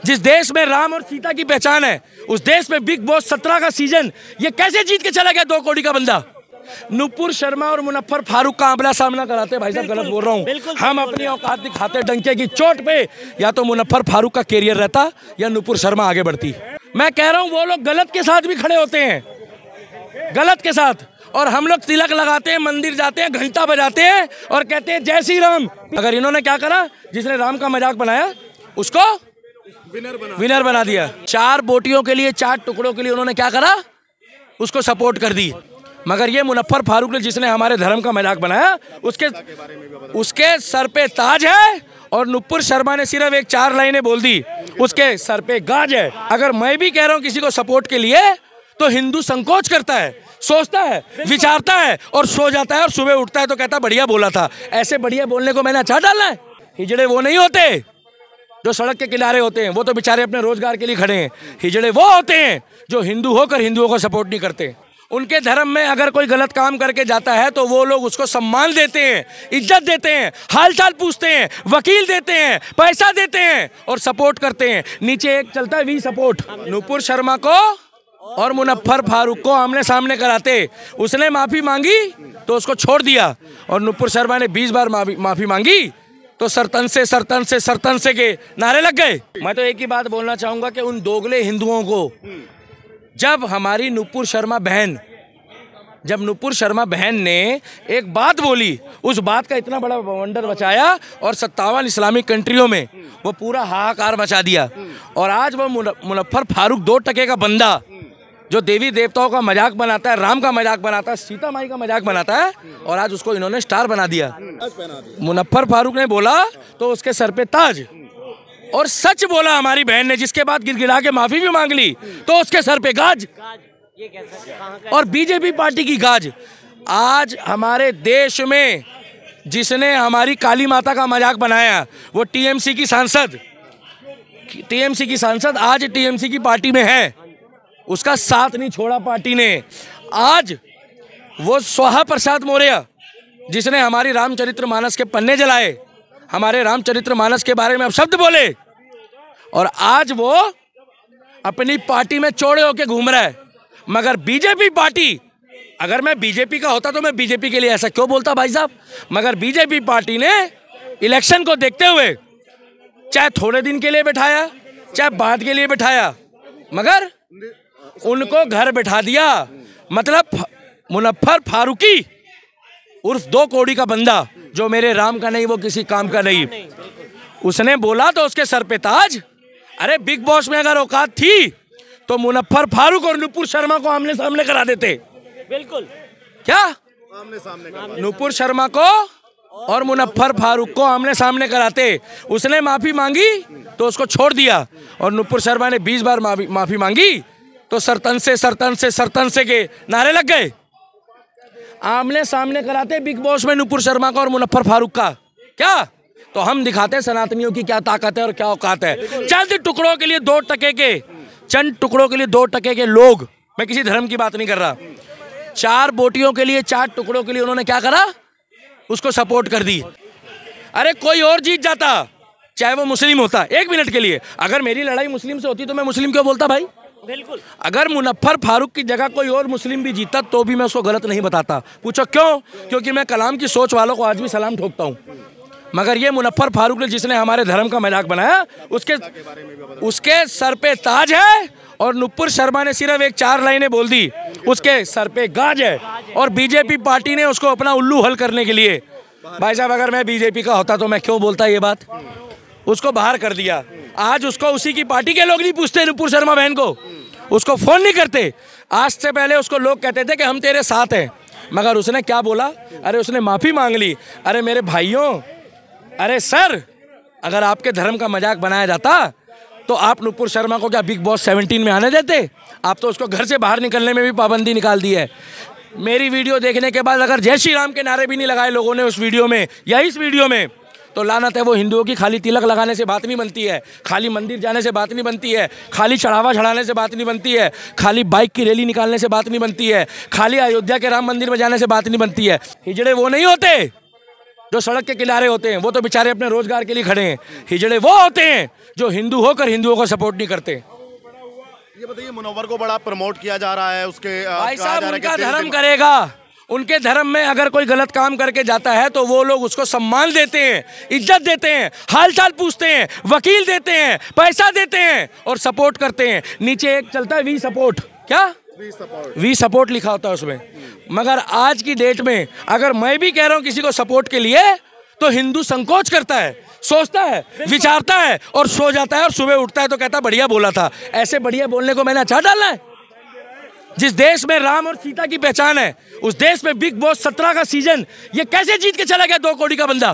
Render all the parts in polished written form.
जिस देश में राम और सीता की पहचान है, उस देश में बिग बॉस 17 का सीजन ये कैसे जीत के चला गया 2 करोड़ का बंदा? नुपुर शर्मा और मुनफ्फर फारूक का आमना सामना कराते। भाई साहब गलत बोल रहा हूँ, हम अपनी औकात दिखाते डंके की चोट पे, या तो मुनफ्फर फारूक का कैरियर रहता या नुपुर शर्मा आगे बढ़ती। मैं कह रहा हूँ वो लोग गलत के साथ भी खड़े होते हैं, गलत के साथ, और हम लोग तिलक लगाते हैं, मंदिर जाते हैं, घंटा बजाते हैं और कहते हैं जय श्री राम। अगर इन्होंने क्या करा, जिसने राम का मजाक बनाया उसको विनर बना दिया। 4 बोटियों के लिए 4 टुकड़ों के लिए उन्होंने क्या करा, उसको सपोर्ट कर दी। मगर ये मुनफ्फर फारूक ने, जिसने हमारे धर्म का मजाक बनाया, उसके सर पे ताज है, और नुपुर शर्मा ने सिर्फ एक 4 लाइनें बोल दी, उसके सर पे गाज है। अगर मैं भी कह रहा हूँ किसी को सपोर्ट के लिए, तो हिंदू संकोच करता है, सोचता है, विचारता है और सो जाता है, और सुबह उठता है तो कहता बढ़िया बोला था। ऐसे बढ़िया बोलने को मैंने अच्छा डालना है? हिजड़े वो नहीं होते जो सड़क के किनारे होते हैं, वो तो बेचारे अपने रोजगार के लिए खड़े हैं। हिजड़े वो होते हैं जो हिंदू होकर हिंदुओं को सपोर्ट नहीं करते। उनके धर्म में अगर कोई गलत काम करके जाता है तो वो लोग उसको सम्मान देते हैं, इज्जत देते हैं, हालचाल पूछते हैं, वकील देते हैं, पैसा देते हैं और सपोर्ट करते हैं। नीचे एक चलता है वी सपोर्ट। नुपुर शर्मा को और मुनफ्फर फारूक को आमने सामने कराते, उसने माफी मांगी तो उसको छोड़ दिया, और नुपुर शर्मा ने 20 बार माफी मांगी तो सरतन से के नारे लग गए। मैं तो एक ही बात बोलना चाहूंगा कि उन दोगले हिंदुओं को, जब हमारी नुपुर शर्मा बहन ने एक बात बोली, उस बात का इतना बड़ा वंडर बचाया और 57 इस्लामिक कंट्रियों में वो पूरा हाहाकार मचा दिया। और आज वो मुनफ्फर फारूक 2 टके का बंदा जो देवी देवताओं का मजाक बनाता है, राम का मजाक बनाता है, सीता माई का मजाक बनाता है, और आज उसको इन्होंने स्टार बना दिया। मुनफ्फर फारूक ने बोला तो उसके सर पे ताज, और सच बोला हमारी बहन ने, जिसके बाद गिड़गिड़ा के माफी भी मांग ली तो उसके सर पे गाज, और बीजेपी पार्टी की गाज। आज हमारे देश में जिसने हमारी काली माता का मजाक बनाया, वो टीएमसी की सांसद आज टीएमसी की पार्टी में है, उसका साथ नहीं छोड़ा पार्टी ने। आज वो स्वाहा प्रसाद मौर्य, जिसने हमारी रामचरितमानस के पन्ने जलाए, हमारे रामचरितमानस के बारे में अब शब्द बोले, और आज वो अपनी पार्टी में चौड़े होके घूम रहा है। मगर बीजेपी पार्टी, अगर मैं बीजेपी का होता तो मैं बीजेपी के लिए ऐसा क्यों बोलता भाई साहब? मगर बीजेपी पार्टी ने इलेक्शन को देखते हुए चाहे थोड़े दिन के लिए बैठाया, चाहे बाद के लिए बैठाया, मगर उनको घर बैठा दिया। मतलब मुनफ्फर फारूकी उर्फ 2 करोड़ का बंदा, जो मेरे राम का नहीं, वो किसी काम का नहीं, उसने बोला तो उसके सर पे ताज। अरे बिग बॉस में अगर औकात थी तो मुनफ्फर फारूक और नुपुर शर्मा को आमने सामने करा देते। बिल्कुल, क्या आमने सामने? नुपुर शर्मा को और मुनफ्फर फारूक को आमने सामने कराते। उसने माफी मांगी तो उसको छोड़ दिया, और नुपुर शर्मा ने 20 बार माफी मांगी तो सरतन से के नारे लग गए। आमने सामने कराते बिग बॉस में नुपुर शर्मा का और मुनफ्फर फारूक का। क्या? तो हम दिखाते सनातनियों की क्या ताकत है और क्या औकात है। चंद टुकड़ों के लिए 2 टके के लोग, मैं किसी धर्म की बात नहीं कर रहा, 4 बोटियों के लिए 4 टुकड़ों के लिए उन्होंने क्या करा, उसको सपोर्ट कर दी। अरे कोई और जीत जाता, चाहे वो मुस्लिम होता, 1 मिनट के लिए, अगर मेरी लड़ाई मुस्लिम से होती तो मैं मुस्लिम क्यों बोलता भाई? बिल्कुल। अगर मुनफ्फर फारूक की जगह कोई और मुस्लिम भी जीता तो भी मैं उसको गलत नहीं बताता। पूछो क्यों? क्योंकि मैं कलाम की सोच वालों को आज भी सलाम ठोकता हूँ। मगर ये मुनफ्फर फारूक ने, जिसने हमारे धर्म का मजाक बनाया, उसके सर पे ताज है, और नुपुर शर्मा ने सिर्फ एक 4 लाइनें बोल दी, उसके सर पे गाज है। और बीजेपी पार्टी ने उसको अपना उल्लू हल करने के लिए, भाई साहब अगर मैं बीजेपी का होता तो मैं क्यों बोलता ये बात, उसको बाहर कर दिया। आज उसको उसी की पार्टी के लोग नहीं पूछते, नुपुर शर्मा बहन को उसको फोन नहीं करते। आज से पहले उसको लोग कहते थे कि हम तेरे साथ हैं, मगर उसने क्या बोला? अरे उसने माफी मांग ली। अरे मेरे भाइयों, अरे सर, अगर आपके धर्म का मजाक बनाया जाता तो आप नुपुर शर्मा को क्या बिग बॉस 17 में आने देते? आप तो उसको घर से बाहर निकलने में भी पाबंदी निकाल दी है। मेरी वीडियो देखने के बाद अगर जय श्री राम के नारे भी नहीं लगाए लोगों ने उस वीडियो में या इस वीडियो में, तो लानत है वो हिंदुओं की। खाली तिलक लगाने से बात नहीं बनती है, खाली मंदिर जाने से बात नहीं बनती है, खाली चढ़ावा चढ़ाने से बात नहीं बनती है, खाली बाइक की रैली निकालने से बात नहीं बनती है, खाली अयोध्या के राम मंदिर में जाने से बात नहीं बनती है। हिजड़े वो नहीं होते जो सड़क के किनारे होते हैं वो तो बेचारे अपने रोजगार के लिए खड़े हैं। हिजड़े वो होते हैं जो हिंदू होकर हिंदुओं को सपोर्ट नहीं करते। ये बताइए, मुनव्वर को बड़ा प्रमोट किया जा रहा है, उसके भाई साहब उनका धर्म करेगा, उनके धर्म में अगर कोई गलत काम करके जाता है तो वो लोग उसको सम्मान देते हैं, इज्जत देते हैं, हालचाल पूछते हैं, वकील देते हैं, पैसा देते हैं और सपोर्ट करते हैं। नीचे एक चलता है वी सपोर्ट, क्या वी सपोर्ट लिखा होता है उसमें। मगर आज की डेट में अगर मैं भी कह रहा हूं किसी को सपोर्ट के लिए तो हिंदू संकोच करता है, सोचता है, विचारता है और सो जाता है और सुबह उठता है तो कहता है बढ़िया बोला था। ऐसे बढ़िया बोलने को मैंने अच्छा डालना है? जिस देश में राम और सीता की पहचान है उस देश में बिग बॉस 17 का सीजन ये कैसे जीत के चला गया 2 करोड़ का बंदा?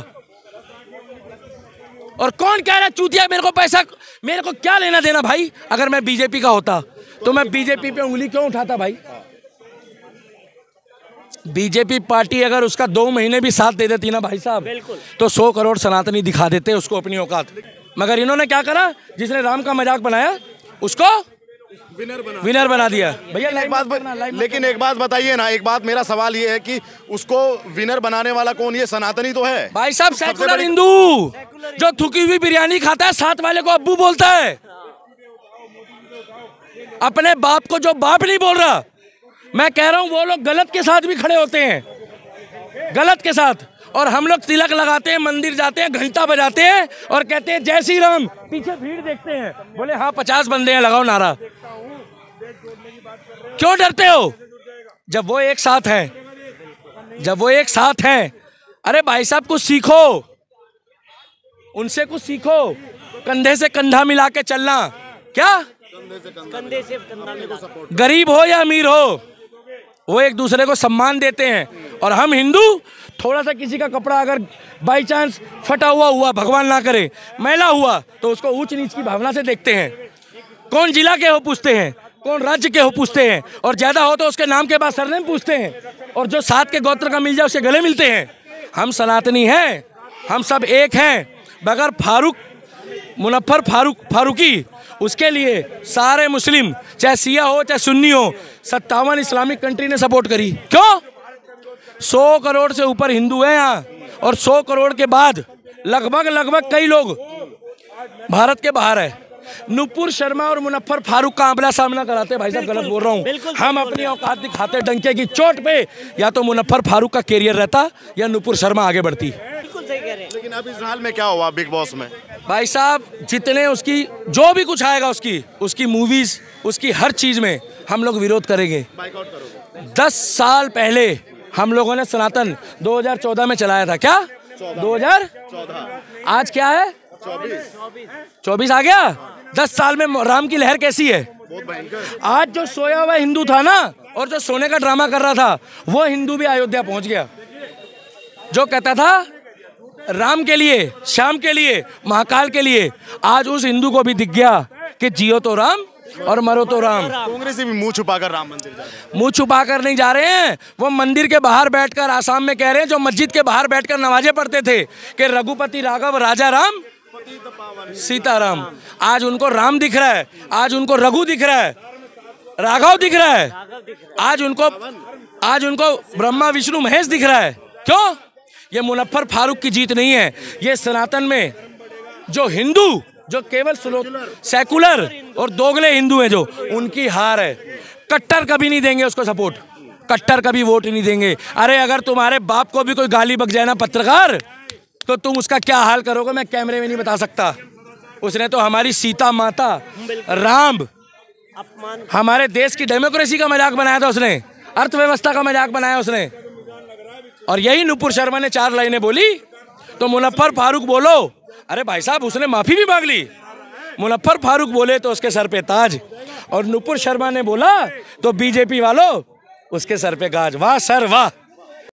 और कौन कह रहा है चूतिया मेरे को पैसा, मेरे को क्या लेना देना भाई? अगर मैं बीजेपी का होता तो मैं बीजेपी पे उंगली क्यों उठाता भाई? बीजेपी पार्टी अगर उसका 2 महीने भी साथ दे देती ना भाई साहब तो 100 करोड़ सनातनी दिखा देते उसको अपनी औकात। मगर इन्होंने क्या करा, जिसने राम का मजाक बनाया उसको विनर बना दिया। भैया लेकिन एक बात बताइए ना, एक बात मेरा सवाल ये है कि उसको विनर बनाने वाला कौन? ये सनातनी तो है भाई साहब, सेकुलर हिंदू जो थुकी हुई बिरयानी खाता है, साथ वाले को अब्बू बोलता है। अपने बाप को जो बाप नहीं बोल रहा, मैं कह रहा हूं वो लोग गलत के साथ भी खड़े होते हैं, गलत के साथ। और हम लोग तिलक लगाते हैं, मंदिर जाते हैं, घंटा बजाते हैं और कहते हैं जय श्री राम। पीछे भीड़ देखते हैं, बोले हाँ 50 बंदे हैं, लगाओ नारा। क्यों डरते हो? जब वो एक साथ हैं, जब वो एक साथ हैं, अरे भाई साहब कुछ सीखो, उनसे कुछ सीखो, कंधे से कंधा मिला के चलना। क्या कंधे से कंधा, गरीब हो या अमीर हो वो एक दूसरे को सम्मान देते हैं। और हम हिंदू थोड़ा सा किसी का कपड़ा अगर बाई चांस फटा हुआ, भगवान ना करे, मैला हुआ तो उसको ऊंच नीच की भावना से देखते हैं। कौन जिला के हो पूछते हैं, कौन राज्य के हो पूछते हैं, और ज्यादा हो तो उसके नाम के बाद सरनेम पूछते हैं, और जो साथ के गोत्र का मिल जाए उससे गले मिलते हैं। हम सनातनी हैं, हम सब एक हैं। बगैर मुनव्वर फारूकी उसके लिए सारे मुस्लिम, चाहे शिया हो चाहे सुन्नी हो, 57 इस्लामिक कंट्री ने सपोर्ट करी। क्यों? 100 करोड़ से ऊपर हिंदू है यहाँ, और 100 करोड़ के बाद लगभग कई लोग भारत के बाहर है। नुपुर शर्मा और मुनव्वर फारूक का आंवला सामना कराते। भाई साहब गलत बोल रहा हूँ, हम अपनी औकात दिखाते डंके की चोट पे। या तो मुनव्वर फारूक का कैरियर रहता या नुपुर शर्मा आगे बढ़ती। लेकिन अब इस हाल में क्या हुआ बिग बॉस में? भाई साहब जितने उसकी जो भी कुछ आएगा, उसकी मूवीज, उसकी हर चीज में हम लोग विरोध करेंगे। 10 साल पहले हम लोगों ने सनातन 2014 में चलाया था। क्या 2014? आज क्या है 24 आ गया। 10 साल में राम की लहर कैसी है? आज जो सोया हुआ हिंदू था ना, और जो सोने का ड्रामा कर रहा था, वो हिंदू भी अयोध्या पहुंच गया। जो कहता था राम के लिए, श्याम के लिए, महाकाल के लिए, आज उस हिंदू को भी दिख गया कि जियो तो राम और मरो तो राम। कांग्रेस भी मुंह छुपाकर राम मंदिर जा रहे हैं। मुंह छुपाकर नहीं जा रहे हैं, वो मंदिर के बाहर बैठकर आसाम में कह रहे हैं, जो मस्जिद के बाहर बैठकर नमाजें पढ़ते थे कि रघुपति राघव राजा राम सीताराम। आज उनको राम दिख रहा है, आज उनको रघु दिख रहा है, राघव दिख रहा है, आज उनको ब्रह्मा विष्णु महेश दिख रहा है। क्यों? ये मुनव्वर फारूक की जीत नहीं है, ये सनातन में जो हिंदू, जो केवल सेकुलर और दोगले हिंदू हैं, जो उनकी हार है। कट्टर कभी नहीं देंगे उसको सपोर्ट, कट्टर कभी वोट नहीं देंगे। अरे अगर तुम्हारे बाप को भी कोई गाली बक जाए ना पत्रकार, तो तुम उसका क्या हाल करोगे मैं कैमरे में नहीं बता सकता। उसने तो हमारी सीता माता, राम, हमारे देश की डेमोक्रेसी का मजाक बनाया था उसने, अर्थव्यवस्था का मजाक बनाया उसने। और यही नुपुर शर्मा ने 4 लाइनें बोली तो मुनव्वर फारूक बोलो। अरे भाई साहब उसने माफी भी मांग ली। मुनव्वर फारूक बोले तो उसके सर पे ताज, और नुपुर शर्मा ने बोला तो बीजेपी वालों उसके सर पे गाज। वाह सर वाह।